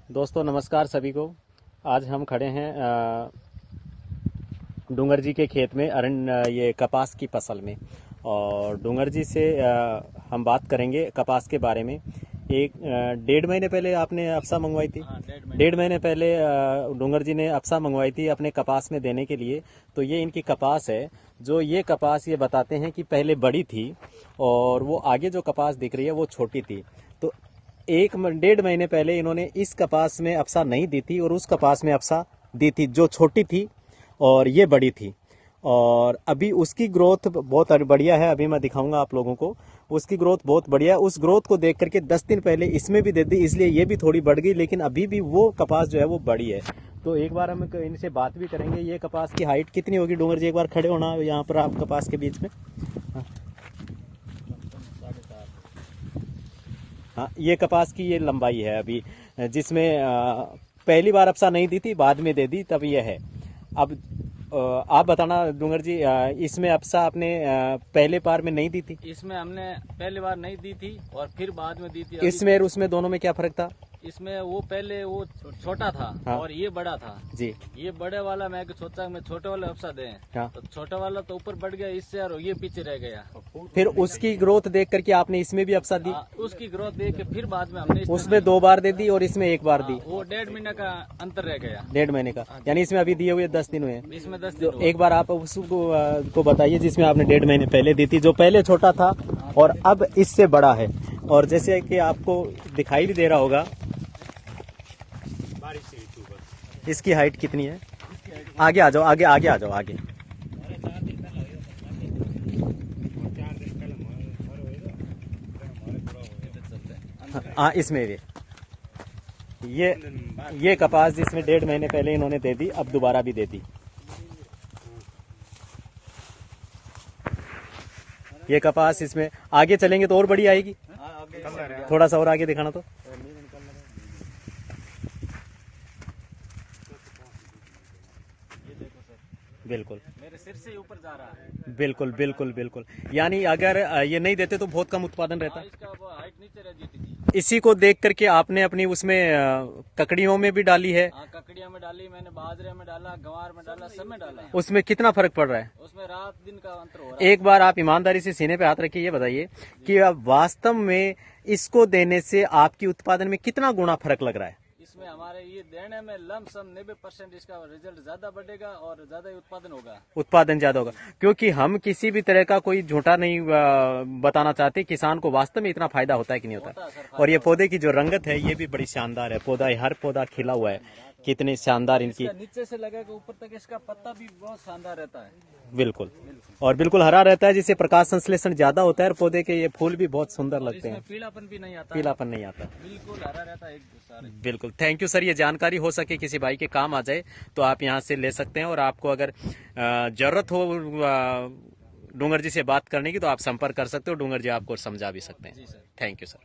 दोस्तों नमस्कार सभी को। आज हम खड़े हैं डूंगर जी के खेत में ये कपास की फसल में। और डूंगर जी से हम बात करेंगे कपास के बारे में। एक 1.5 महीने पहले आपने अफसा मंगवाई थी। हाँ, 1.5 महीने पहले डूंगर जी ने अफसा मंगवाई थी अपने कपास में देने के लिए। तो ये इनकी कपास है। जो ये कपास ये बताते हैं कि पहले बड़ी थी और वो आगे जो कपास दिख रही है वो छोटी थी। तो 1.5 महीने पहले इन्होंने इस कपास में अफसा नहीं दी थी और उस कपास में अफसा दी थी जो छोटी थी और ये बड़ी थी। और अभी उसकी ग्रोथ बहुत बढ़िया है। अभी मैं दिखाऊंगा आप लोगों को। उसकी ग्रोथ बहुत बढ़िया है। उस ग्रोथ को देख करके 10 दिन पहले इसमें भी दे दी, इसलिए ये भी थोड़ी बढ़ गई, लेकिन अभी भी वो कपास जो है वो बड़ी है। तो एक बार हम इनसे बात भी करेंगे। ये कपास की हाइट कितनी होगी डूंगर जी? एक बार खड़े होना यहाँ पर आप कपास के बीच में। हाँ, ये कपास की ये लंबाई है अभी, जिसमें पहली बार अफसा नहीं दी थी, बाद में दे दी, तब ये है। अब आप बताना डूंगर जी, इसमें अफसा आपने पहले बार में नहीं दी थी? इसमें हमने पहली बार नहीं दी थी और फिर बाद में दी थी। इसमें और उसमें दोनों में क्या फर्क था? इसमें वो पहले वो छोटा था। हाँ। और ये बड़ा था जी। ये बड़े वाला मैं सोचा मैं छोटे वाले अफसा दें। हाँ। तो छोटा वाला तो ऊपर बढ़ गया इससे और ये पीछे रह गया। फिर उसकी ग्रोथ देख करके आपने इसमें भी अफसा दी? उसकी ग्रोथ देख के फिर बाद में हमने उसमें 2 बार दे दी और इसमें 1 बार दी। वो 1.5 महीने का अंतर रह गया। 1.5 महीने का, यानी इसमें अभी दिए हुए 10 दिन हुए हैं। इसमें 10 जो दिन एक बार आप उसको को बताइए जिसमें आपने 1.5 महीने पहले दी थी, जो पहले छोटा था और अब इससे बड़ा है। और जैसे कि आपको दिखाई भी दे रहा होगा, इसकी हाइट कितनी है? आगे आ जाओ, आगे आगे आ जाओ, आगे। हाँ, इसमें भी ये कपास जिसमें 1.5 महीने पहले इन्होंने दे दी, अब दोबारा भी दे दी। ये कपास इसमें आगे चलेंगे तो और बड़ी आएगी। थोड़ा सा और आगे दिखाना तो। बिल्कुल मेरे सिर से ऊपर जा रहा है। बिल्कुल बिल्कुल बिल्कुल। यानी अगर ये नहीं देते तो बहुत कम उत्पादन रहता। इसका वो हाइट नीचे रह जाती थी। इसी को देख करके आपने अपनी उसमें ककड़ियों में भी डाली है? हाँ, ककड़िया में डाली मैंने, बाजरे में डाला, गंवार में डाला, सब में डाला। उसमें कितना फर्क पड़ रहा है? उसमें रात दिन का अंतर हो रहा है। एक बार आप ईमानदारी से सीने पे हाथ रखिए, ये बताइए कि अब वास्तव में इसको देने से आपकी उत्पादन में कितना गुना फर्क लग रहा है? इसमें हमारे ये देने में लमसम 90% इसका रिजल्ट ज्यादा बढ़ेगा और ज्यादा ही उत्पादन होगा। उत्पादन ज्यादा होगा, क्योंकि हम किसी भी तरह का कोई झूठा नहीं बताना चाहते। किसान को वास्तव में इतना फायदा होता है कि नहीं होता। और ये पौधे की जो रंगत है ये भी बड़ी शानदार है। पौधा, हर पौधा खिला हुआ है, कितने शानदार इनकी। नीचे से लगेगा ऊपर तक इसका पत्ता भी बहुत शानदार रहता है। बिल्कुल, और बिल्कुल हरा रहता है, जिससे प्रकाश संश्लेषण ज्यादा होता है और पौधे के ये फूल भी बहुत सुंदर लगते हैं। पीलापन भी नहीं आता। पीलापन नहीं आता, बिल्कुल हरा रहता है सारे। बिल्कुल। Thank you sir. ये जानकारी हो सके किसी भाई के काम आ जाए तो आप यहाँ से ले सकते हैं। और आपको अगर जरूरत हो डूंगर जी से बात करने की तो आप संपर्क कर सकते हो। डूंगर जी आपको समझा भी सकते हैं। Thank you sir.